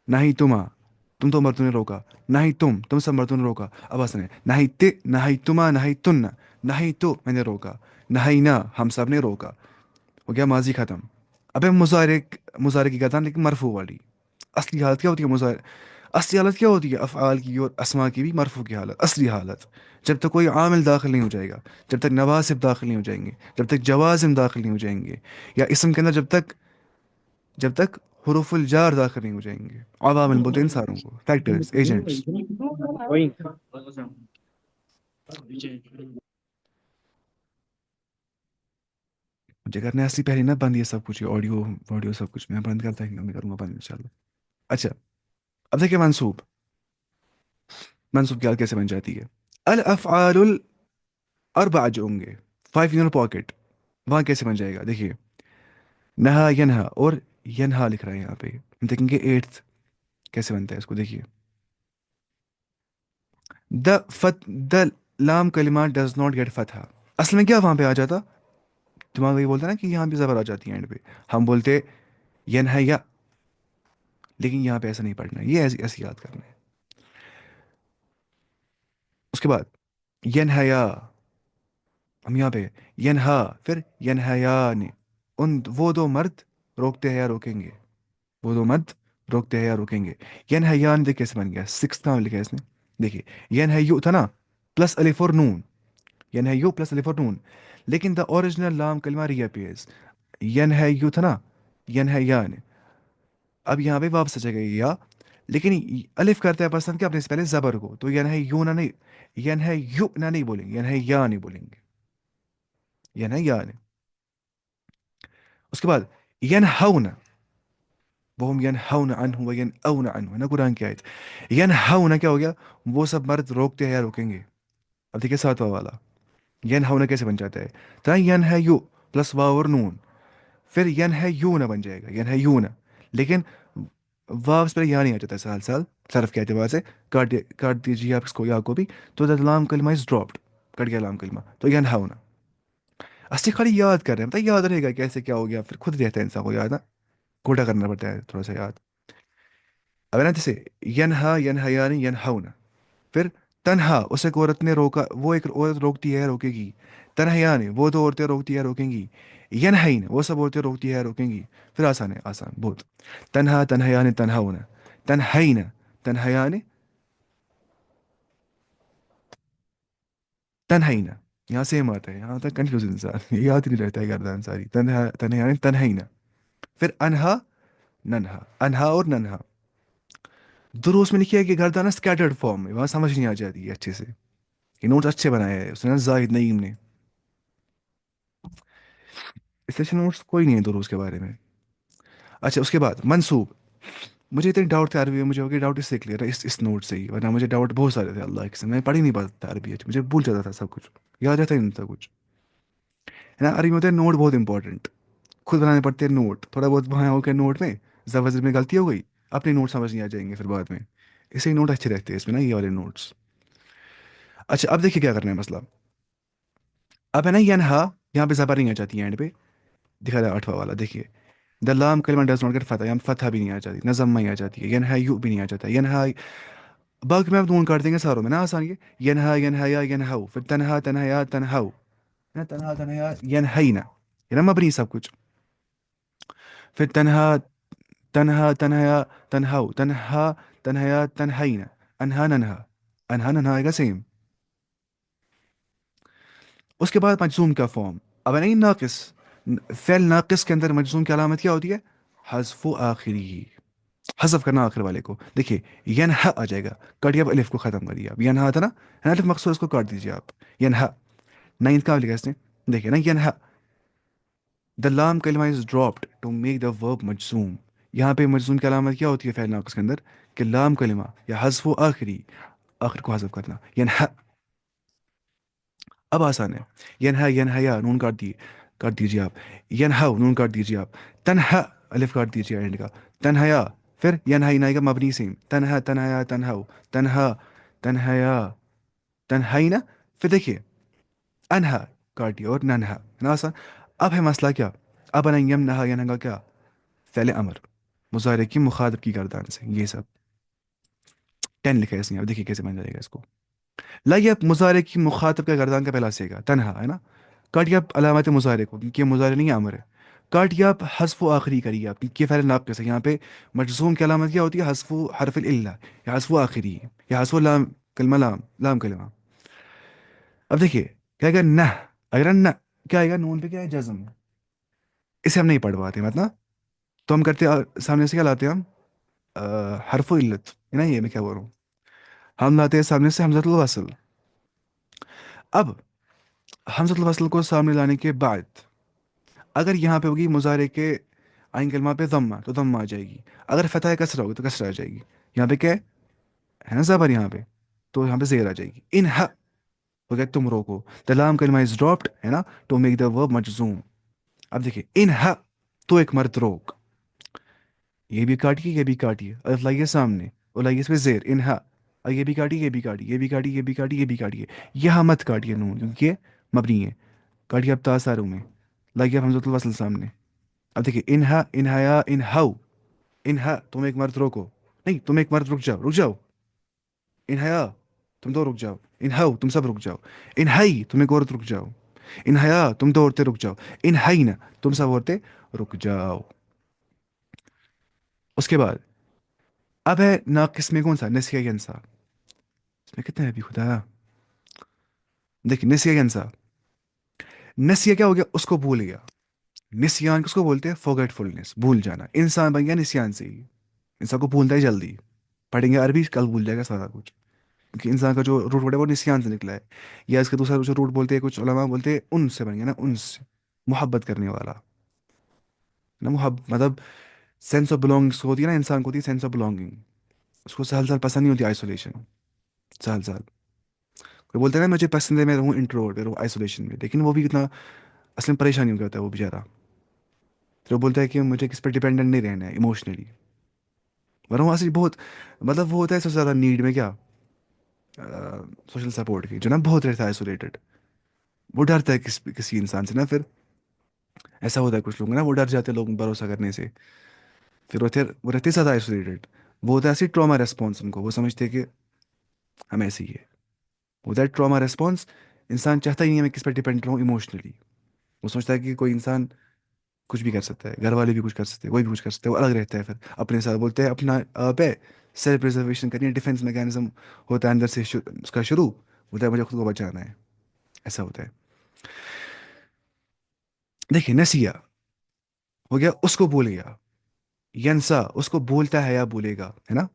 نہیں تما تم دو مردوں نے روکا. نہیں تم سب مردوں نے روکا. اب آسان ہے، نہیں تے نہیں تما نہیں تن، نہیں تو میں نے روکا، نہیں نہ ہم سب نے روکا. ہو گیا ماضی ختم. ابے مضارع کی گردان لیکن مرفوع والی. اصلی حالت کیا ہوتی ہے مضارع، اصلی حالت کیا ہوتی ہے افعال کی اور اسما کی بھی مرفوع کی حالت، اصلی حالت جب تک کوئی عامل داخل نہیں ہو جائے گا، جب تک نواسب داخل نہیں ہو جائیں گے، جب تک جوازم داخل نہیں ہو جائیں گے، یا اسم کے اندر جب تک حروف الجار داخل نہیں ہو جائیں گے. عوامل بولتے ہیں انسانوں کو، فیکٹرز ایجنٹس. مجھے کرنا ہے اصلی پہلے نا بند یہ سب کچھ، آڈیو وڈیو سب کچھ میں بند کرتا ہوں، میں کروں گا بند انشاءاللہ. اچھا اب دیکھیں منصوب. منصوب کی حالت کیسے بن جاتی ہے، الافعال الاربع جو ہوں گے، 5 ان پاکٹ، وہاں کیسے بن جائے گا. دیکھیے نہا ینہا اور ینہا لکھ رہا ہے یہاں پہ، ہم دیکھیں گے 8 کیسے بنتا ہے اس کو. دیکھیے دا لام کلمہ ڈز ناٹ گیٹ فتح، اصل میں کیا وہاں پہ آ جاتا، دماغ یہ بولتا ہے نا کہ یہاں پہ زبر آ جاتی ہے اینڈ پہ، ہم بولتے ینہیا، لیکن یہاں پہ ایسا نہیں پڑھنا ہے، یہ ایسی ایسی یاد کرنا ہے. اس کے بعد ینہیا، ہم یہاں پہ ینہا، پھر ینہیان، وہ دو مرد روکتے ہیں یا روکیں گے، وہ دو مرد روکتے ہیں یا روکیں گے. ینہیان دیکھ کیسے بن گیا، 6 نام لکھا ہے اس نے. دیکھیے ینہیو تھا نا، پلس الف اور نون، ینہیو پلس الف اور نون، لیکن دا اوریجنل لام کلمہ ری اپیئرز. ینہیو تھا نا، ینہیان، اب یہاں پہ واپس آ جائے گا یہ یا، لیکن الف کرتا ہے پسند کیا اپنے سے پہلے زبر کو، تو ینہیو نہ نہیں، ینہیو نہ نہیں بولیں گے، ینہیا نہیں بولیں گے، ینہیا نہیں. اس کے بعد ینہون، وہ ہم ینہون عنہ و ینأون عنہ نا قرآن کی آیت. ینہون کیا ہو گیا، وہ سب مرد روکتے ہیں یا روکیں گے. اب دیکھیے 7واں والا ینہون کیسے بن جاتا ہے، تو ینہیو پلس واو اور نون، پھر ینہیون بن جائے گا، ینہیون، لیکن واو سے پہلے یا نہیں آ جاتا ہے سال سال صرف کے اعتبار سے. کاٹ دیجیے آپ اس کو یا کو بھی، تو دا لام کلمہ از ڈراپڈ، کٹ گیا لام کلمہ، تو ینہون. اصلی خالی یاد کر رہے ہیں، پتہ یاد رہے گا کیسے کیا ہو گیا، پھر خود رہتا ہے انسان کو یاد نا، کوٹا کرنا پڑتا ہے تھوڑا سا یاد. اب نا جیسے ینہا ینہیانی ینہون، پھر تنہا اس ایک عورت نے روکا، وہ ایک عورت روکتی ہے روکے گی. تنہیان وہ دو عورتیں روکتی ہے روکیں گی. ینہین وہ سب عورتیں روکتی ہے روکیں گی. پھر آسان ہے، آسان بہت. تنہا تنہیان تنہون، تنہین تنہیان تنہینا. یہاں سیم آتا ہے، یہاں تک کنفیوز انسان یاد ہی نہیں رہتا ہے گردان ساری. تنہا تنہیان تنہینا. پھر انہا ننہا، انہا اور ننہا. دروس میں لکھا ہے کہ گردانہ اسکیٹرڈ فارم میں، وہاں سمجھ نہیں آ جاتی ہے اچھے سے. یہ نوٹس اچھے بنائے ہیں اس نے نا زاہد نعیم نے. اس لیے نوٹس کوئی نہیں ہے دروس کے بارے میں. اچھا اس کے بعد منصوب. مجھے اتنی ڈاؤٹ تھے عربی میں، مجھے ہو گیا ڈاؤٹ اس سے کلیئر ہے، اس نوٹ سے ہی، ورنہ مجھے ڈاؤٹ بہت سارے تھے اللہ کے، میں پڑھ ہی نہیں پاتا تھا عربی، مجھے بھول جاتا تھا سب کچھ، یاد رہتا ہی نہیں تھا کچھ. ہے نا عربی میں ہوتا ہے نوٹ بہت انپورٹنٹ، خود بنانے پڑتے ہیں نوٹ. تھوڑا بہت وہاں ہو کے نوٹ میں زبر میں غلطی ہو گئی، اپنے نوٹ سمجھ نہیں آ جائیں گے پھر بعد میں. اس لیے نوٹ اچھے رہتے ہیں اس میں نا، یہ والے نوٹس. अच्छा अब देखिए क्या करना है मसला। अब है ना यनहा, यहाँ पे जबर नहीं आ जाती है एंड पे। दिखा रहा है आठवां वाला, देखिए। द लाम कलमा डज नॉट गेट फतह, यहाँ फतह भी नहीं आ जाती, न जम्मा ही आ जाती है, यनहा यू भी नहीं आ जाता, यनहा। बाकी में आप नून काट देंगे सारों में ना, आसान ये। यनहा यनहाया यनहाउ, फिर तनहा तनहया तनहाउ, ना तनहा तनहया यनहईना, ये ना मबनी सब कुछ। फिर तनहा तनहा तनहया तनहाउ, तनहा तनहया तनहईना, अनहा ननहा, अनहा ननहा आएगा सेम। उसके बाद मजजूम का फॉर्म। अब नहीं नाकिस, फेल नाकिस के अंदर मजजूम की अलामत क्या होती है? हज़्फ़ आखिरी, हज़फ करना आखिर वाले को। देखिए यनहा आ जाएगा, काटिए, अब अलिफ को खत्म करिए। अब यनहा था ना, है ना, अलिफ मकसूर, इसको काट दीजिए आप। यनहा, नाइन्थ का लिखा इसने, देखिए ना यनहा। द लाम कलिमा is dropped to make the verb मजजूम। यहाँ पे मजजूम की अलामत क्या होती है फेल नाकिस के अंदर? कि लाम कलिमा या हज़्फ़ आखिरी, आखिर को हज़फ करना, यनहा। अब आसान है। यनहा यनहया नून काट दिए, काट दीजिए आप। यनहाउ नून काट दीजिए आप। तनहा, अलिफ काट दीजिए एंड का। तनहया, फिर यनहाइना आएगा मबनी सेम, तनहा तनहया तनहाउ, तनहा तनहया तनहाइना। फिर देखिए अनहा, काटिए, और ननहा, है ना आसान। अब है मसला क्या? अब है यमनहा यनहा क्या? फ़ेल अमर, मुजारे की मुखातब की गर्दान से, ये सब 10 लिखा है इसने। अब देखिए कैसे बन जाएगा इसको। लाइए अब मुजारे की मुखातब का गर्दान का पहला सेगा तनहा, है ना। काटिए आप अलामत मुजारे को, क्योंकि ये मुजारे नहीं है, अमर है। काटिए आप हज़्फ़ आखिरी करिए आप, क्योंकि फ़ेल नाक़िस है। यहाँ पे मजज़ूम की अलामत क्या होती है? हज़्फ़ हरफ़िल इल्ला, या हज़्फ़ आखिरी, या हज़्फ़ लाम कलमा, लाम लाम कलमा। अब देखिए क्या आएगा? न, अगर न, क्या आएगा? नून पे क्या है? जज़म। इसे हम नहीं पढ़ पाते मतलब, तो हम करते सामने से क्या लाते हैं हम? हरफ़ इल्लत, है ना, ये मैं क्या बोल रहा हूँ, हम लाते हैं सामने से हमज़तुल वस्ल। अब हमज़तुल वस्ल को सामने लाने के बाद अगर यहाँ पे होगी मुजारे के आइन कलमा पे दम्मा, तो दम्मा आ जाएगी। अगर फतह कसरा होगी तो कसरा आ जाएगी। यहाँ पे क्या है ना, ज़बर यहाँ पे, तो यहाँ पे जेर आ जाएगी। इन ह हो गया तुम रोको, द लाम कलमा इज ड्रॉप्ड, है ना, टू मेक द वर्ब मजजूम। अब देखिए इन ह, तो एक मर्द रोक, ये भी काटिए, ये भी काटिए, अलिफ लाइए सामने और लाइए इस पे जेर, इन ह। और ये भी काटिए, ये भी काटिए, ये भी काटिए, ये भी काटिए, ये भी काटिए। यहाँ मत काटिए नून, क्योंकि ये मबनी है। काटिए अब तासारों में, लाइए अब हमजतुल वस्ल सामने। अब देखिए इनहा इनहाया इनहाउ, इनहा तुम एक मर्द रोको, नहीं तुम एक मर्द रुक जाओ, रुक जाओ। इनहाया तुम दो रुक जाओ, इनहाउ तुम सब रुक जाओ। इनहाई तुम एक औरत रुक जाओ, इनहाया तुम दो औरतें रुक जाओ, इनहाइना तुम सब औरतें रुक जाओ। उसके बाद अब है नाकिस में कौन सा? नसिया यंसा। इसमें कितने हैं अभी खुदा? देखिए नसिया यंसा, नसिया क्या हो गया? उसको भूल गया। निसियान किसको बोलते हैं? फॉरगेटफुलनेस, भूल जाना। इंसान बन गया निसियान से ही, इंसान को भूलता है जल्दी। पढ़ेंगे अरबी, कल भूल जाएगा सारा कुछ, क्योंकि इंसान का जो रूट वर्ड है वो निसियान से निकला है। या इसका दूसरा जो रूट बोलते हैं, कुछ उलमा बोलते हैं उनसे बन गया ना, उनसे, मोहब्बत करने वाला ना, मतलब सेंस ऑफ बिलोंगिंग्स होती है ना, इंसान को होती है सेंस ऑफ बिलोंगिंग। उसको सहल सहल पसंद नहीं होती आइसोलेशन, सहल सहल। कोई बोलते हैं ना मुझे पसंद है, मैं रहूँ इंट्रोवर्ट, मैं रहूँ आइसोलेशन में, लेकिन वो भी कितना असल में परेशानी हो होता है वो बेचारा। तो वो बोलता है कि मुझे किस पर डिपेंडेंट नहीं रहना है इमोशनली, वरना वो असली बहुत, मतलब वो होता है सबसे ज़्यादा नीड में क्या, सोशल सपोर्ट की, जो ना बहुत रहता है आइसोलेटेड। वो डरता है किसी इंसान से ना, फिर ऐसा होता है कुछ लोग ना, वो डर जाते हैं लोग भरोसा करने से। फिर वो रहते ज़्यादा आइसोलेटेड। वो होता है ऐसी ट्रॉमा रेस्पॉन्स उनको, वो समझते हैं कि हम ऐसे ही है। होता है ट्रॉमा रेस्पॉन्स। इंसान चाहता ही नहीं है मैं किस पर डिपेंड रहूँ इमोशनली। वो सोचता है कि कोई इंसान कुछ भी कर सकता है, घर वाले भी कुछ कर सकते हैं, कोई भी कुछ कर सकता है, वो अलग रहता है फिर अपने साथ। बोलते हैं अपना आप है, सेल्फ प्रिजर्वेशन करनी है, डिफेंस मैकेनिज्म होता है अंदर से उसका शुरू, बोलता है मुझे खुद को बचाना है, ऐसा होता है। देखिए नसिया हो गया, उसको भूल गया। यंसा उसको बोलता है या बोलेगा, है ना।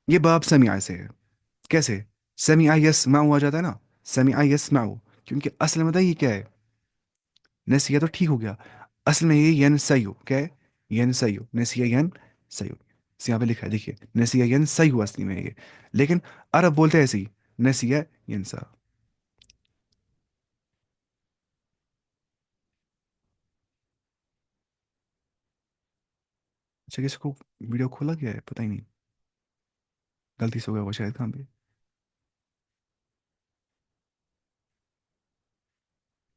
ये बाप समिया से है। कैसे? समिया यस्माउ आ जाता है ना, समिया यस्माउ, क्योंकि असल में बताइए ये क्या है? नसिया तो ठीक हो गया, असल में ये यन सयु क्या है? यन सयु, नसिया यन सयु, यहाँ पे लिखा है देखिए, नसिया यन सयु असली में ये। लेकिन अरब बोलते हैं ऐसे ही, नसिया यंसा। अच्छा किसी को वीडियो खोला गया है पता ही नहीं, गलती से हो गया वो शायद, कहाँ पे?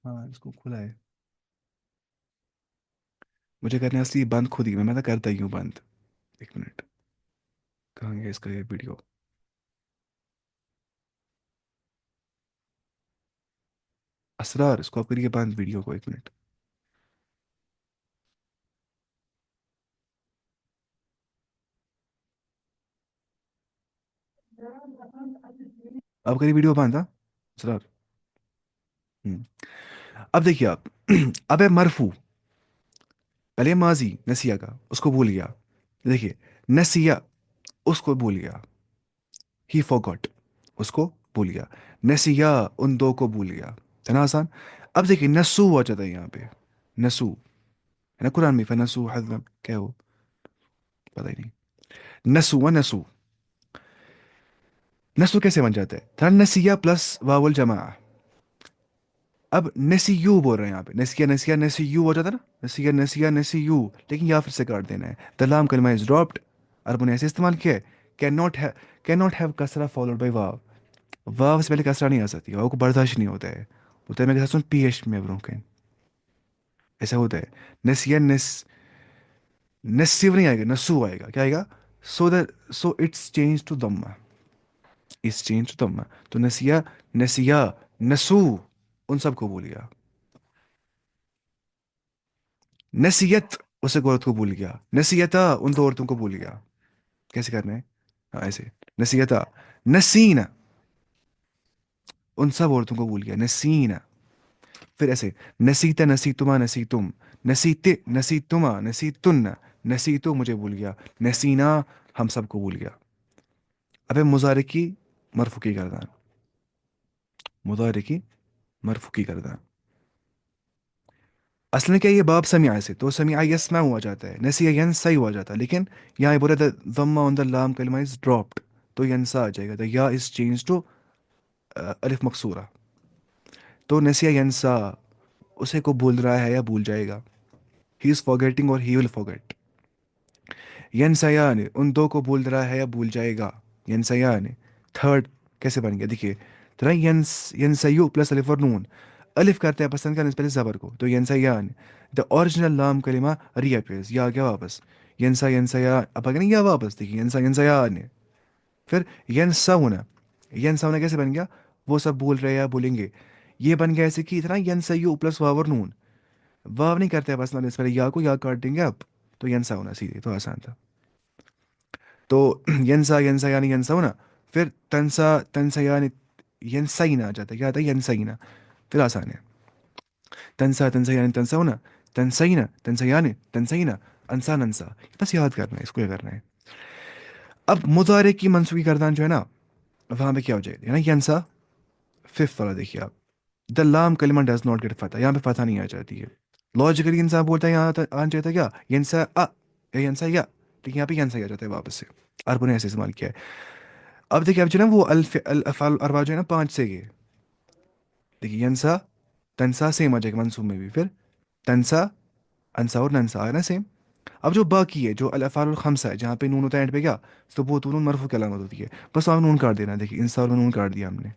हाँ इसको खुला है। मुझे करना है असली बंद खुद ही, मैं तो करता ही हूँ बंद। एक मिनट, कहाँ गया इसका ये वीडियो? असरार, इसको आप करिए बंद वीडियो को, एक मिनट। अब करिए वीडियो बंद, हाँ असरार। हम्म। अब देखिए आप अब है मरफू, पहले माजी नसिया का, उसको भूल गया। देखिए, नसिया, उसको भूल गया। ही फॉरगॉट, उसको भूल गया। नसिया, उन दो को भूल गया। है ना आसान? अब देखिए नसू आ जाता है यहाँ पे। नसू है ना कुरान में, फनसू हज़म क्या है वो, पता ही नहीं। नसू व नसू, नसू कैसे बन जाता है? था नसिया प्लस वावुल जमा। अब नसीयू बोल रहे हैं यहाँ पे, नसिया नसिया नसीयू हो जाता है ना, नसिया नसिया नसीयू। लेकिन यहाँ फिर से काट देना है, द लाम कलमा इज ड्रॉप्ड। अरबों ने ऐसे इस्तेमाल किया है, कैन नॉट हैव कसरा फॉलोड बाई वाव। वाव से पहले कसरा नहीं आ सकती, वाव को बर्दाश्त नहीं होता है। बोलते हैं मैं कहता हूँ पी एच में ब्रोकन, ऐसा होता है। नसिया नसीव नहीं आएगा, नसू आएगा, क्या आएगा? सो इट्स चेंज टू दम्मा, इट्स चेंज टू दम्मा। तो नसिया, नसिया, नसू, उन सबको भूल गया। नसीयत, उस एक औरत को भूल गया। नसीयता, उन दो औरतों को भूल गया। कैसे करना है? हाँ ऐसे, नसीयता, नसीना, उन सब औरतों को भूल गया, नसीना। फिर ऐसे, नसीता नसीतुमा नसीतुम, नसीते नसीतुमा नसीतुन्ना, नसीतो मुझे भूल गया, नसीना हम सबको भूल गया। अबे मुजारे की मरफू की गर्दान, मुजारे की मरफू की गर्दान। असल में क्या, ये बाब समिया से, तो समिया यस्मा हुआ जाता है, नसिया यंसा ही हुआ जाता है। लेकिन यहाँ बोला द दम्मा ऑन द लाम कलमा इज ड्रॉप्ड, तो यंसा आ जाएगा, द या इज चेंज टू अलिफ मकसूरा। तो नसिया यंसा, उसे को भूल रहा है या भूल जाएगा। ही इज फॉरगेटिंग और ही विल फॉरगेट। यंसयान, उन दो को भूल रहा है या भूल जाएगा। यंसयान, थर्ड कैसे बन गया देखिए, तो ना यंसयू प्लस अलिफ और नून। अलिफ करते हैं पसंद करने से पहले जबर को, तो यंसयान, द ओरिजिनल लाम कलिमा रीअपियर्स, या आ गया वापस। यंसा यंसया, अब अगर नहीं गया वापस, देखिए यंसा यंसयान। फिर यंसौना, यंसौना कैसे बन गया? वो सब भूल रहे हैं या भूलेंगे। ये बन गया ऐसे कि इतना यंसयू प्लस वाव और नून। वाव नहीं करते हैं बस ना, इस पर या को या काट देंगे आप, तो यंसा होना सीधे, तो आसान था। तो यंसा यंसा यानी यंसा होना। फिर तंसा तंसा यानी यंसाइना आ जाता है, क्या आता है? यंसाइना। फिर आसान है, तंसा तंसा यानी तंसा होना, तंसईना तंसा यानी तंसईना, अंसा नंसा। बस याद करना है, इसको ये करना है। अब मुजारे की मनसूबी गर्दान जो है ना, वहां पे क्या हो जाएगा ना, यंसा। फिफ्थ वाला देखिए आप, द लाम कलिमा डज नॉट गेट फतह, यहाँ पे फतह नहीं आ जाती है। लॉजिकली इंसान बोलता है यहाँ आना चाहिए था क्या, यंसा या यंसा या, लेकिन यहाँ पे यंसा ही आ जाता है वापस से। अरबों ने ऐसे इस्तेमाल किया है। अब देखिए, अब जो है ना वो अल अफ़ाल अरबा जो है ना, पांच से ये, देखिए यंसा, तंसा सेम आ जाएगा मंसूब में भी। फिर तंसा, अनसा और नंसा है ना सेम। अब जो बाकी है, जो अल अफ़ाल खमसा है, जहाँ पे नून होता है एंड पे क्या, तो वो तो नून मरफू की अलामत होती है। बस वहाँ नून काट देना है। देखिए इंसा और नून काट दिया हमने,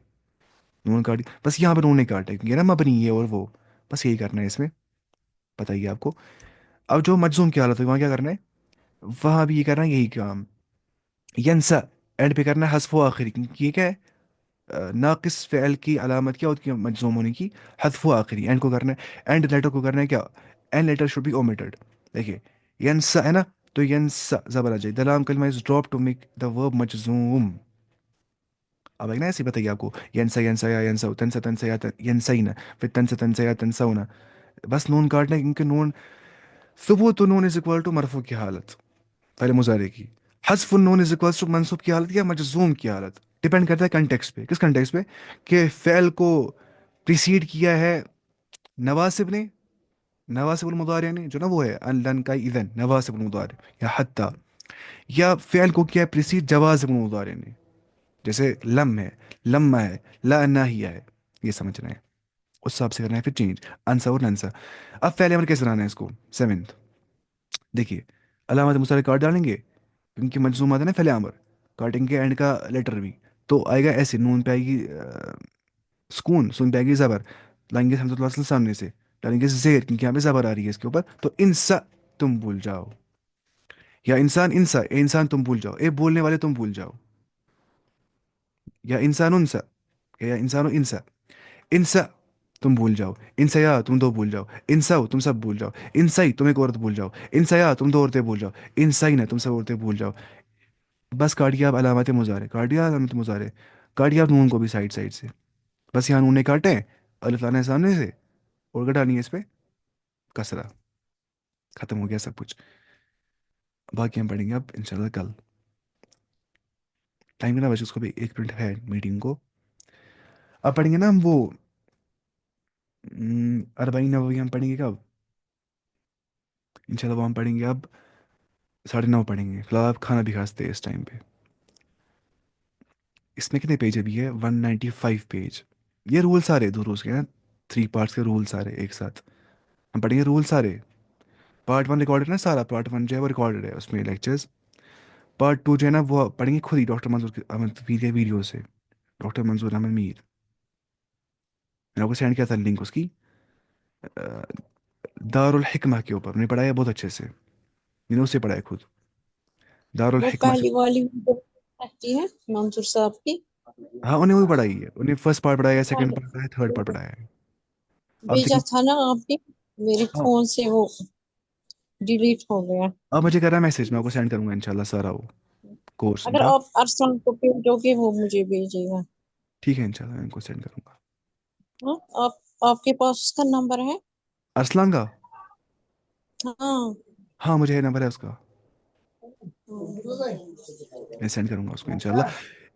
नून काट दिया, बस यहाँ पे नून नहीं काटे क्योंकि ना मबनी है और वो, बस यही करना है इसमें। बताइए आपको। अब जो मजजूम की हालत है वहाँ क्या करना है? वहाँ भी ये करना है यही काम, यंसा एंड पे करना है हस्फ आखिरी, क्योंकि ये क्या है, नाकिस फ़ेल की अलामत क्या होती है मजज़ूम होने की? हذफ आखिरी, एंड को करना है, एंड लेटर को करना है क्या, and later should be omitted. देखिए यंसा है ना, तो यंसा ज़बर आ जाए, द लाम कलमा is drop to make the verb मजज़ूम। अब है ना ऐसे ही बताइए आपको, यंसा यंसा या यंसा, तंसा तंसा या यंसईना, फिर तंसा तंसा या तंसौना। बस नून काटना है, क्योंकि नून सुबूत नून इज इक्वल टू मरफू की हालत पहले मुजारे की, हज़्फ़ नून इज इक्वल टू मंसूब की हालत या मजज़ूम की हालत। डिपेंड करता है कंटेक्स्ट पे, किस कंटेक्स्ट पे, कि फ़ेल को प्रीसीड किया है नवासिब ने, नवासिबुल मुदारे ने, जो ना वो है अन लन का इधन नवासिबुल मुदारे, या हत्ता, या फ़ेल को किया है प्रीसीड जवाजिबुल मुदारे ने, जैसे लम है, लम्मा है, ला नाहिया है। ये समझना है, उस हिसाब से करना है फिर चेंज, आंसर और आंसर। अब फ़ेल अमर कैसे बनाना है इसको? सेवेंथ देखिए, अलामत मुस्तारे काट डालेंगे, क्योंकि मजजूम आता है ना फ़ेल अमर, काटेंगे एंड का लेटर भी, तो आएगा ऐसे, नून पे आएगी सुकून, सुन पे आएगी ज़बर, لائیں گے حمزۃ الوصل سامنے سے، ڈالیں گے زیر کیونکہ یہاں پہ زبر آ رہی ہے اس کے اوپر، تو انسا تم بھول جاؤ، یا انسان انسا، اے انسان تم بھول جاؤ، اے بولنے والے تم بھول جاؤ، یا انسان انسا، یا انسان انسا، انسا تم بھول جاؤ، انسا یا تم دو بھول جاؤ، انساؤ تم سب بھول جاؤ، انسائی تم ایک عورت بھول جاؤ، انسا یا تم دو عورتیں بھول جاؤ، انسائی نہ تم سب عورتیں بھول جاؤ. بس کاٹیے آپ علامت مضارع، کاٹیے علامت مضارع، کاٹیے آپ نون کو بھی سائڈ سائڈ سے، بس یہاں نون نے کاٹے ہیں، الف لانا ہے سامنے سے، اور گٹانی ہے اس پہ کسرہ. ختم ہو گیا سب کچھ. باقی ہم پڑھیں گے اب انشاءاللہ کل. ٹائم ہے نا بچے، اس کو بھی 1 منٹ ہے میٹنگ کو. اب پڑھیں گے نا ہم وہ اربعین نووی ہم پڑھیں گے کب؟ انشاءاللہ وہ ہم پڑھیں گے اب 9:30 پڑھیں گے. فی الحال آپ کھانا بھی کھاتے ہیں اس ٹائم پہ. اس میں کتنے پیج ابھی ہے؟ 195 پیج. یہ رول سارے دروس کے ہیں، 3 پارٹس کے رول سارے ایک ساتھ ہم پڑھیں گے. رول سارے پارٹ 1 ریکارڈڈ ہے نا، سارا پارٹ 1 جو ہے وہ ریکارڈڈ ہے، اس میں لیکچرز. پارٹ 2 جو ہے نا وہ پڑھیں گے خود ہی ڈاکٹر منظور احمد میر کے ویڈیو سے. ڈاکٹر منظور احمد میر، میں نے آپ کو سینڈ کیا تھا لنک اس کی. دار الحکمہ کے اوپر میں نے پڑھایا بہت اچھے سے، میں نے اس سے پڑھایا خود. دار وہ الحکمہ سے. پہلی والی ویڈیو رہتی ہے منصور صاحب کی، ہاں انہیں وہی پڑھائی ہے، انہیں فرسٹ پارٹ پڑھایا ہے، سیکنڈ پارٹ پڑھایا ہے، تھرڈ پارٹ پڑھایا ہے. آپ بھیجا دیکھیں. تھا نا آپ نے، میرے ہاں فون سے وہ ڈیلیٹ ہو گیا. آپ مجھے کر رہا ہے میسج، میں آپ کو سینڈ کروں گا انشاءاللہ سارا وہ کورس ان اگر کا. آپ ارسلان کو بھیجو گے وہ مجھے بھیجے گا. ٹھیک ہے انشاءاللہ میں ان کو سینڈ کروں گا. ہاں، آپ کے پاس اس کا نمبر ہے؟ ارسلان کا؟ ہاں. ہاں مجھے نمبر ہے اس کا، ہاں. میں سینڈ کروں گا اس کو انشاءاللہ.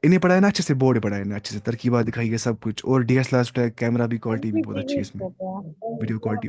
انہیں پڑھایا نا اچھے سے، بورڈ پڑھایا نا اچھے سے، ترکیبات دکھائی ہے سب کچھ، اور D S L R camera بھی کوالٹی بھی بہت اچھی ہے ڈیلیٹ اس میں، ہو گیا. Video quality